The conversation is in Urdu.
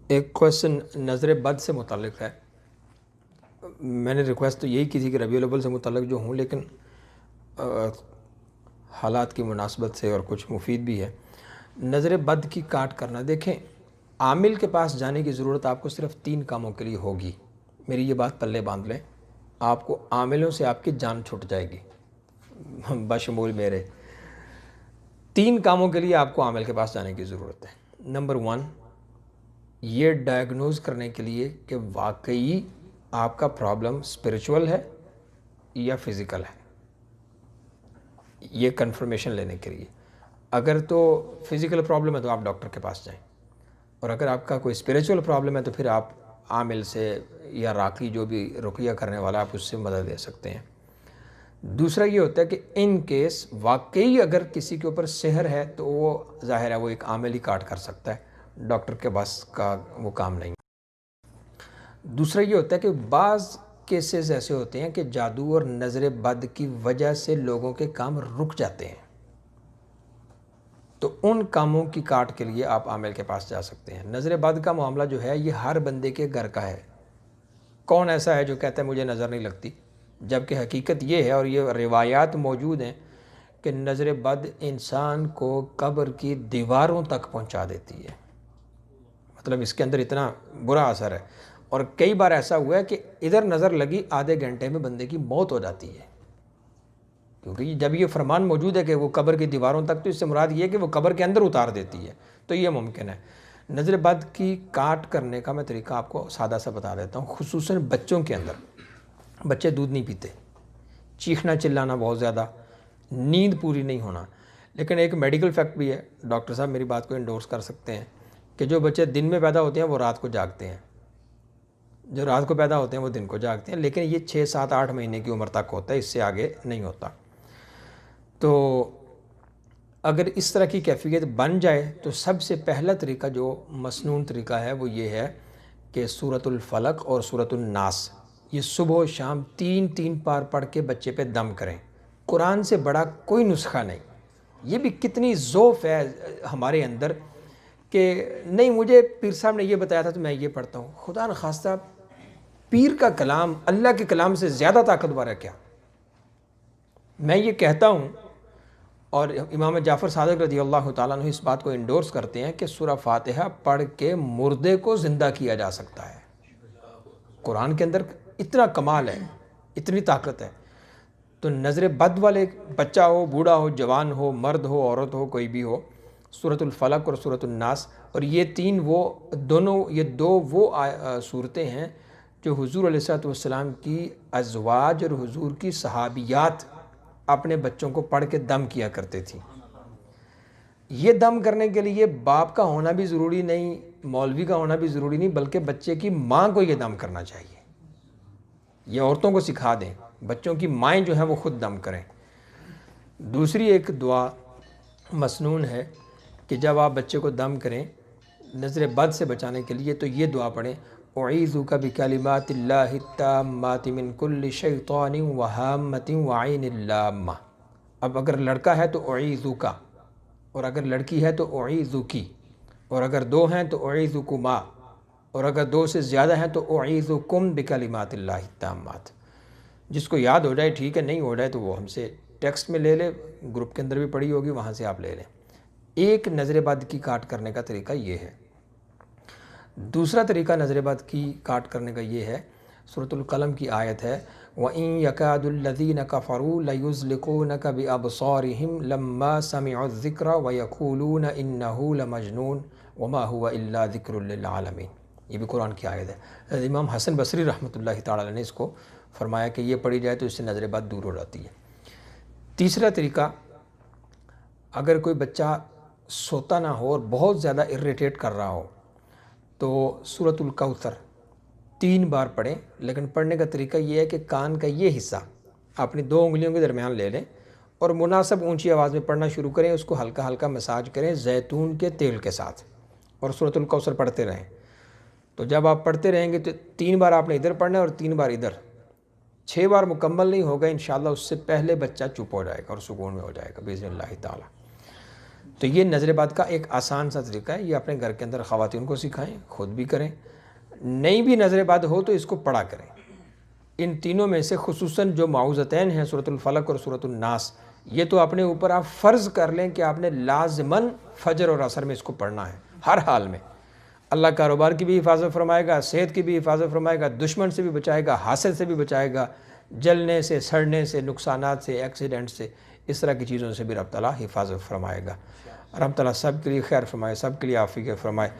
ایک کویشچن نظر بد سے متعلق ہے. میں نے ریکویسٹ تو یہی کی تھی کہ ربیع الاول سے متعلق جو ہوں، لیکن حالات کی مناسبت سے اور کچھ مفید بھی ہے. نظر بد کی کاٹ کرنا، دیکھیں عامل کے پاس جانے کی ضرورت آپ کو صرف 3 کاموں کے لیے ہوگی. میری یہ بات پلے باندھ لیں، آپ کو عاملوں سے آپ کی جان چھٹ جائے گی بشمول میرے. 3 کاموں کے لیے آپ کو عامل کے پاس جانے کی ضرورت ہے. نمبر 1، یہ ڈائیگنوز کرنے کے لیے کہ واقعی آپ کا پرابلم اسپریچول ہے یا فزیکل ہے، یہ کنفرمیشن لینے کے لیے. اگر تو فزیکل پرابلم ہے تو آپ ڈاکٹر کے پاس جائیں، اور اگر آپ کا کوئی اسپریچول پرابلم ہے تو پھر آپ عامل سے یا راقی جو بھی رقیہ کرنے والا آپ اس سے مدد لے سکتے ہیں. دوسرا یہ ہوتا ہے کہ ان کیس واقعی اگر کسی کے اوپر سحر ہے تو وہ ظاہر ہے وہ ایک عامل ہی کاٹ کر سکتا ہے، ڈاکٹر کے پاس کا وہ کام نہیں. دوسرا یہ ہوتا ہے کہ بعض کیسز ایسے ہوتے ہیں کہ جادو اور نظر بد کی وجہ سے لوگوں کے کام رک جاتے ہیں، تو ان کاموں کی کاٹ کے لیے آپ عامل کے پاس جا سکتے ہیں. نظر بد کا معاملہ جو ہے یہ ہر بندے کے گھر کا ہے. کون ایسا ہے جو کہتا ہے مجھے نظر نہیں لگتی؟ جبکہ حقیقت یہ ہے اور یہ روایات موجود ہیں کہ نظر بد انسان کو قبر کی دیواروں تک پہنچا دیتی ہے. مطلب اس کے اندر اتنا برا اثر ہے، اور کئی بار ایسا ہوا ہے کہ ادھر نظر لگی آدھے گھنٹے میں بندے کی موت ہو جاتی ہے. کیونکہ جب یہ فرمان موجود ہے کہ وہ قبر کی دیواروں تک، تو اس سے مراد یہ ہے کہ وہ قبر کے اندر اتار دیتی ہے، تو یہ ممکن ہے. نظر بد کی کاٹ کرنے کا میں طریقہ آپ کو سادہ سا بتا دیتا ہوں. خصوصاً بچوں کے اندر، بچے دودھ نہیں پیتے، چیخنا چلانا بہت زیادہ، نیند پوری نہیں ہونا. لیکن ایک میڈیکل فیکٹ بھی ہے، ڈاکٹر صاحب میری بات کو انڈورس کر سکتے ہیں، کہ جو بچے دن میں پیدا ہوتے ہیں وہ رات کو جاگتے ہیں، جو رات کو پیدا ہوتے ہیں وہ دن کو جاگتے ہیں. لیکن یہ 6 7 8 مہینے کی عمر تک ہوتا ہے، اس سے آگے نہیں ہوتا. تو اگر اس طرح کی کیفیت بن جائے تو سب سے پہلا طریقہ جو مسنون طریقہ ہے وہ یہ ہے کہ سورۃ الفلق اور سورۃ الناس یہ صبح و شام 3 بار پڑھ کے بچے پہ دم کریں. قرآن سے بڑا کوئی نسخہ نہیں. یہ بھی کتنی ذوف ہے ہمارے اندر کہ نہیں مجھے پیر صاحب نے یہ بتایا تھا تو میں یہ پڑھتا ہوں. خدا نخواستہ پیر کا کلام اللہ کے کلام سے زیادہ طاقتور ہے کیا؟ میں یہ کہتا ہوں، اور امام جعفر صادق رضی اللہ تعالیٰ عنہ اس بات کو انڈورس کرتے ہیں کہ سورہ فاتحہ پڑھ کے مردے کو زندہ کیا جا سکتا ہے. قرآن کے اندر اتنا کمال ہے، اتنی طاقت ہے. تو نظر بد والے بچہ ہو، بوڑھا ہو، جوان ہو، مرد ہو، عورت ہو، کوئی بھی ہو، سورۃ الفلق اور سورۃ الناس، اور یہ دو وہ صورتیں ہیں جو حضور علیہ الصلوۃ والسلام کی ازواج اور حضور کی صحابیات اپنے بچوں کو پڑھ کے دم کیا کرتے تھیں. یہ دم کرنے کے لیے باپ کا ہونا بھی ضروری نہیں، مولوی کا ہونا بھی ضروری نہیں، بلکہ بچے کی ماں کو یہ دم کرنا چاہیے. یہ عورتوں کو سکھا دیں، بچوں کی مائیں جو ہیں وہ خود دم کریں. دوسری ایک دعا مسنون ہے کہ جب آپ بچے کو دم کریں نظر بد سے بچانے کے لیے تو یہ دعا پڑھیں، اعیذک بکلمات اللہ التامات من کل شیطان وہامۃ وعین اللامہ. اب اگر لڑکا ہے تو اعیذک، اور اگر لڑکی ہے تو اعیذکی، اور اگر 2 ہیں تو اعیذکما، اور اگر 2 سے زیادہ ہیں تو اعیذکم بکلمات اللہ التامات. جس کو یاد ہو جائے ٹھیک ہے، نہیں ہو جائے تو وہ ہم سے ٹیکسٹ میں لے لے، گروپ کے اندر بھی پڑھی ہوگی، وہاں سے آپ لے لیں. ایک نظر بد کی کاٹ کرنے کا طریقہ یہ ہے. دوسرا طریقہ نظر بد کی کاٹ کرنے کا یہ ہے، سورۃ القلم کی آیت ہے، وَإِن يَكَادُ الَّذِينَ كَفَرُوا لَيُزْلِقُونَكَ بِأَبْصَارِهِمْ لَمَّا سَمِعُوا الذِّكْرَ وَيَقُولُونَ إِنَّهُ لَمَجْنُونٌ وَمَا هُوَ إِلَّا ذِكْرٌ لِّلْعَالَمِينَ. یہ بھی قرآن کی آیت ہے. امام حسن بصری رحمۃ اللہ تعالیٰ نے اس کو فرمایا کہ یہ پڑھی جائے تو اس سے نظر بد دور ہو جاتی ہے. تیسرا طریقہ، اگر کوئی بچہ سوتا نہ ہو اور بہت زیادہ اریٹیٹ کر رہا ہو تو سورۃ الکوثر 3 بار پڑھیں. لیکن پڑھنے کا طریقہ یہ ہے کہ کان کا یہ حصہ اپنی 2 انگلیوں کے درمیان لے لیں اور مناسب اونچی آواز میں پڑھنا شروع کریں، اس کو ہلکا ہلکا مساج کریں زیتون کے تیل کے ساتھ، اور سورۃ الکوثر پڑھتے رہیں. تو جب آپ پڑھتے رہیں گے تو 3 بار آپ نے ادھر پڑھنا ہے اور 3 بار ادھر. 6 بار مکمل نہیں ہوگا انشاءاللہ، اس سے پہلے بچہ چپ ہو جائے گا اور سکون میں ہو جائے گا باذن اللہ تعالیٰ. تو یہ نظر بد کا ایک آسان سا طریقہ ہے، یہ اپنے گھر کے اندر خواتین کو سکھائیں، خود بھی کریں، نہیں بھی نظر بد ہو تو اس کو پڑھا کریں۔ ان تینوں میں سے خصوصاً جو معوذتین ہیں، سورۃ الفلق اور سورۃ الناس، یہ تو اپنے اوپر آپ فرض کر لیں کہ آپ نے لازماً فجر اور عصر میں اس کو پڑھنا ہے، ہر حال میں۔ اللہ کاروبار کی بھی حفاظت فرمائے گا، صحت کی بھی حفاظت فرمائے گا، دشمن سے بھی بچائے گا، حاسد سے بھی بچائے گا، جلنے سے، سڑنے سے، نقصانات سے، ایکسیڈنٹ سے، اس طرح کی چیزوں سے بھی رب تعالیٰ حفاظت فرمائے گا۔ رب تعالیٰ سب کے لیے خیر فرمائے، سب کے لیے عافیت فرمائے۔